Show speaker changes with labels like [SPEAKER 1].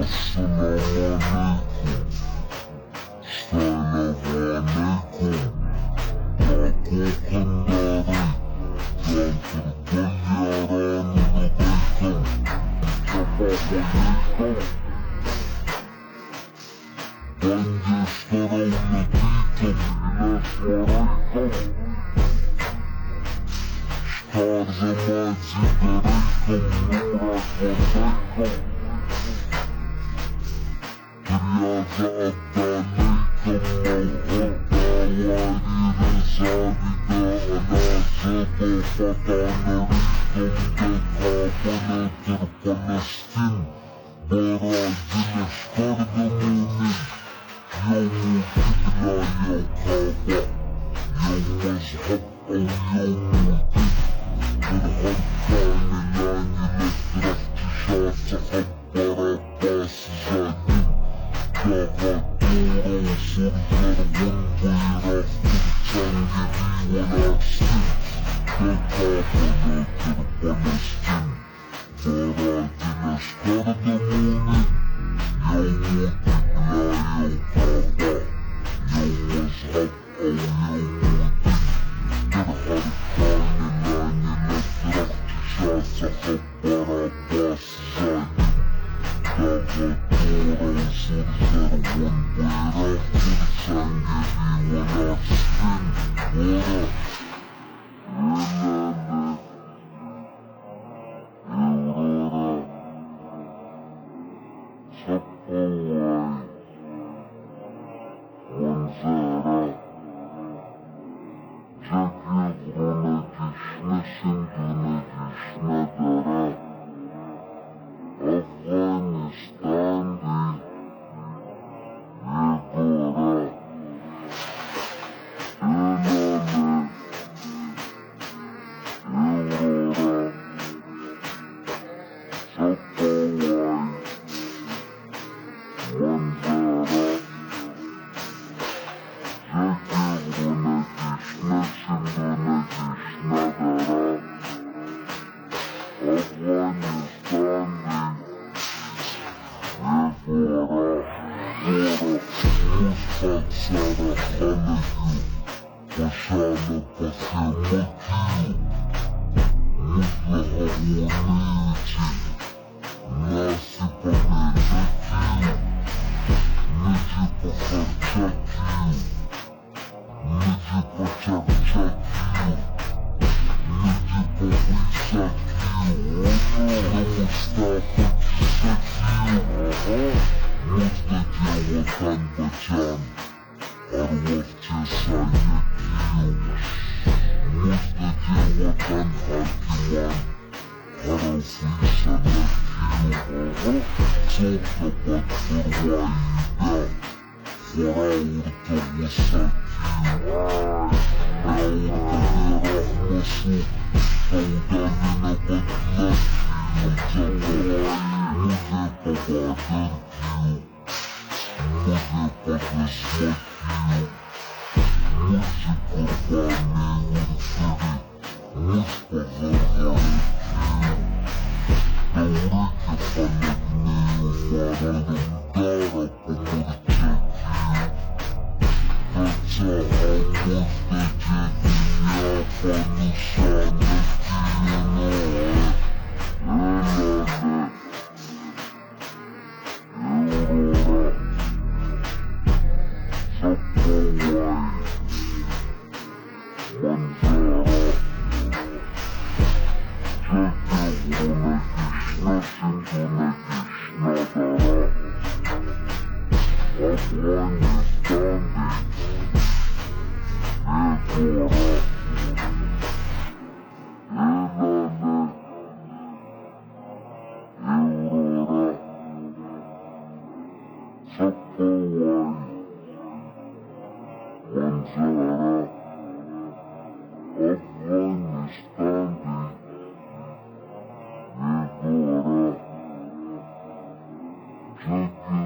[SPEAKER 1] السلام عليكم. السلام عليكم. معكم قنداري. جانتر طيران لديكم. شفاف عليكم. بنجسترون لديكم. إلاش ورايكم. شتار زمان زيدريكم. نورك ورديكم. رياضة أبداليكم موهوبة وعريرة زابدة أنا زبا فتانريكم دقابة نتر فلسطين براجل اشتردموني يوم القبلة يوم كعبة يوم مذهب أو يوم الدين برهان كاملاني لترفتشات خبر عباس زايد Dağıttıran sırlar bayrak Çangeli Velastin Dekabanadır Palestin Baradiles Kardamonin Yevmu Dibla Yevkaba Yevmezhab Av Yevmudin Dirharkani Lani Letrakçişatı Habbar Abbas Zaydin Dağıttıran sırlar bayrak Çangeli Velastin Vara Elele Evrara Sapavay Manzara Jaki Grunagishna Sindunagishna Dara Afganistan'di Yegora Elele Evrara Sapavay Manzara Jaki Grunagishna Sindunagishna Dara Afganistan'di Yegora Mustad Sara Khalegyu Başarlı Bakırmakyu Mutlaha Ornici Nasipa Melekyu Necipa Harcakyu Necipa Çakçakyu Necipa Hıysakyu Mustafa Çisakyu Muzdaki Vatan Bacan Arvafçı Sayyekyu Muzdaki Vatan Hakiman Harafi Sanakyu Çokabat Fırvayida Faraurta Vusakyu Raurta Rahmasu Savdaline Badlakyu Cavai Muzepa Badarkyu Muzepa Resmakyu Muzi Kurbani Urferi Mustafa Harekyu Davriki Falagni Umaralım Dara Pumurcakyu Kaca Havuzda Dünya Fanışanakyu Elele Evrara Sapavay Manzara Jaki Grunagishna Sindunagishna Dara Afganistan'di Yegora Elele Evrara Sapavay Manzara Afganistan'di Yegora Jaki